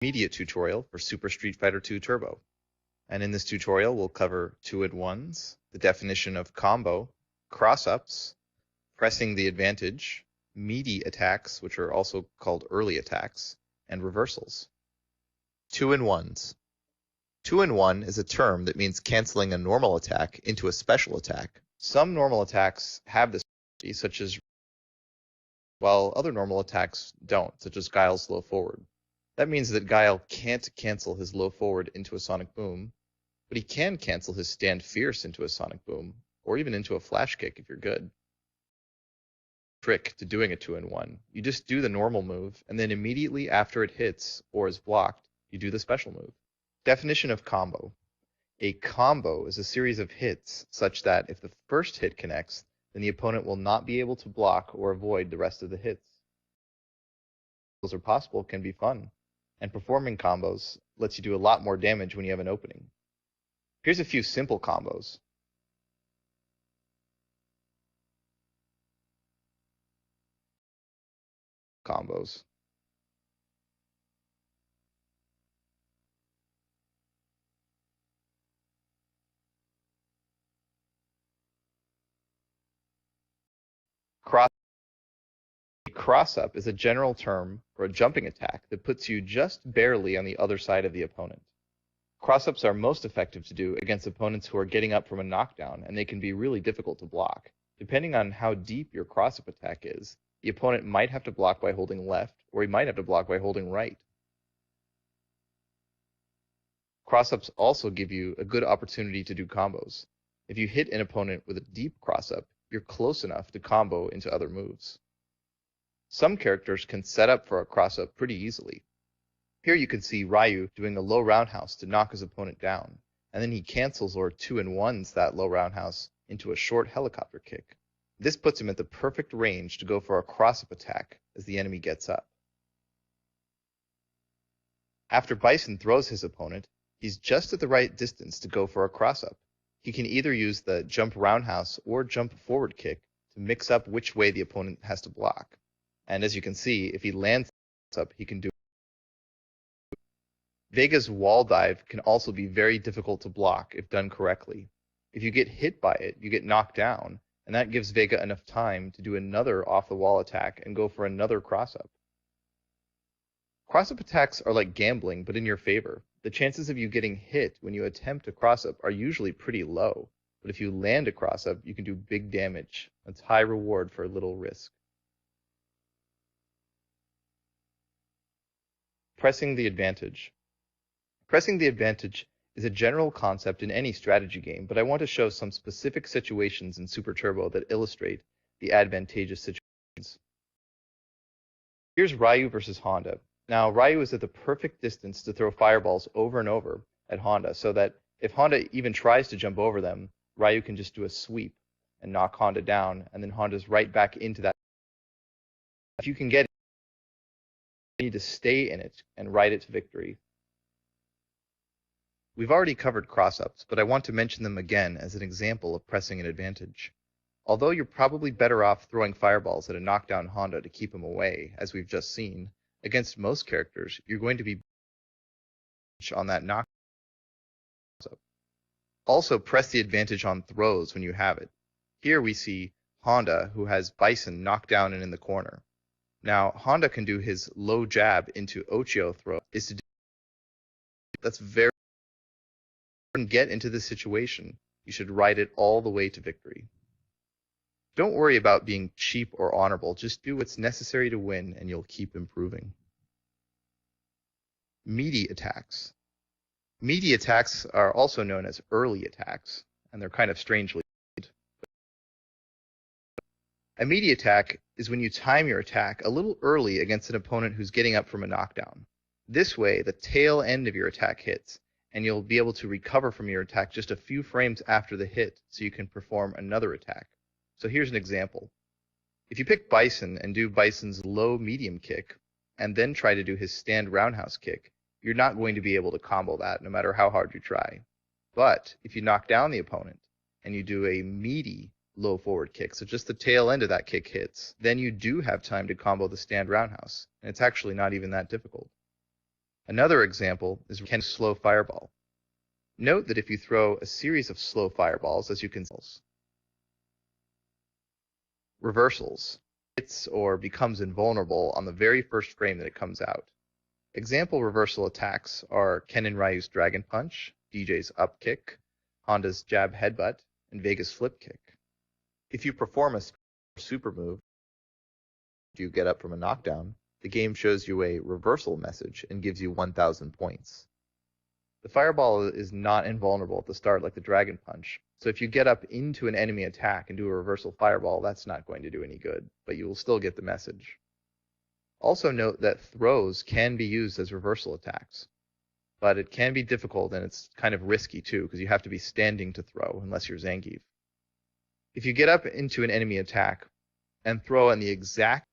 Intermediate tutorial for Super Street Fighter 2 Turbo. And in this tutorial, we'll cover 2-in-1s, the definition of combo, cross-ups, pressing the advantage, meaty attacks, which are also called early attacks, and reversals. 2-in-1s. 2-in-1 is a term that means canceling a normal attack into a special attack. Some normal attacks have this property, such as while other normal attacks don't, such as Guile's low forward. That means that Guile can't cancel his low forward into a sonic boom, but he can cancel his stand fierce into a sonic boom, or even into a flash kick if you're good. Trick to doing a 2-in-1. You just do the normal move, and then immediately after it hits or is blocked, you do the special move. Definition of combo. A combo is a series of hits such that if the first hit connects, then the opponent will not be able to block or avoid the rest of the hits. Those are possible, can be fun. And performing combos lets you do a lot more damage when you have an opening. Here's a few simple combos. Cross-up is a general term for a jumping attack that puts you just barely on the other side of the opponent. Cross-ups are most effective to do against opponents who are getting up from a knockdown, and they can be really difficult to block. Depending on how deep your cross-up attack is, the opponent might have to block by holding left, or he might have to block by holding right. Cross-ups also give you a good opportunity to do combos. If you hit an opponent with a deep cross-up, you're close enough to combo into other moves. Some characters can set up for a cross-up pretty easily. Here you can see Ryu doing a low roundhouse to knock his opponent down, and then he cancels or 2-in-1s that low roundhouse into a short helicopter kick. This puts him at the perfect range to go for a cross-up attack as the enemy gets up. After Bison throws his opponent, he's just at the right distance to go for a cross-up. He can either use the jump roundhouse or jump forward kick to mix up which way the opponent has to block. And as you can see, if he lands up, he can do it. Vega's wall dive can also be very difficult to block if done correctly. If you get hit by it, you get knocked down, and that gives Vega enough time to do another off-the-wall attack and go for another cross-up. Cross-up attacks are like gambling, but in your favor. The chances of you getting hit when you attempt a cross-up are usually pretty low, but if you land a cross-up, you can do big damage. That's high reward for little risk. Pressing the advantage. Pressing the advantage is a general concept in any strategy game, but I want to show some specific situations in Super Turbo that illustrate the advantageous situations. Here's Ryu versus Honda. Now, Ryu is at the perfect distance to throw fireballs over and over at Honda, so that if Honda even tries to jump over them, Ryu can just do a sweep and knock Honda down, and then Honda's right back into that. If you can get it, you need to stay in it and ride it to victory. We've already covered cross-ups, but I want to mention them again as an example of pressing an advantage. Although you're probably better off throwing fireballs at a knockdown Honda to keep him away, as we've just seen, against most characters, you're going to be on that knockdown. Also, press the advantage on throws when you have it. Here we see Honda, who has Bison knocked down and in the corner. Now, Honda can do his low jab into Ochio throw. That's very important. Get into this situation. You should ride it all the way to victory. Don't worry about being cheap or honorable. Just do what's necessary to win, and you'll keep improving. Meaty attacks. Meaty attacks are also known as early attacks, and they're kind of strangely. A meaty attack is when you time your attack a little early against an opponent who's getting up from a knockdown. This way, the tail end of your attack hits, and you'll be able to recover from your attack just a few frames after the hit, so you can perform another attack. So here's an example. If you pick Bison and do Bison's low-medium kick, and then try to do his stand roundhouse kick, you're not going to be able to combo that no matter how hard you try. But if you knock down the opponent, and you do a meaty low forward kick, so just the tail end of that kick hits, then you do have time to combo the stand roundhouse, and it's actually not even that difficult. Another example is Ken's slow fireball. Note that if you throw a series of slow fireballs, as you can see, reversals, hits or becomes invulnerable on the very first frame that it comes out. Example reversal attacks are Ken and Ryu's Dragon Punch, DJ's Up Kick, Honda's Jab Headbutt, and Vega's Flip Kick. If you perform a super move, you get up from a knockdown, the game shows you a reversal message and gives you 1,000 points. The fireball is not invulnerable at the start like the Dragon Punch, so if you get up into an enemy attack and do a reversal fireball, that's not going to do any good, but you will still get the message. Also note that throws can be used as reversal attacks, but it can be difficult and it's kind of risky too, because you have to be standing to throw unless you're Zangief. If you get up into an enemy attack and throw in the exact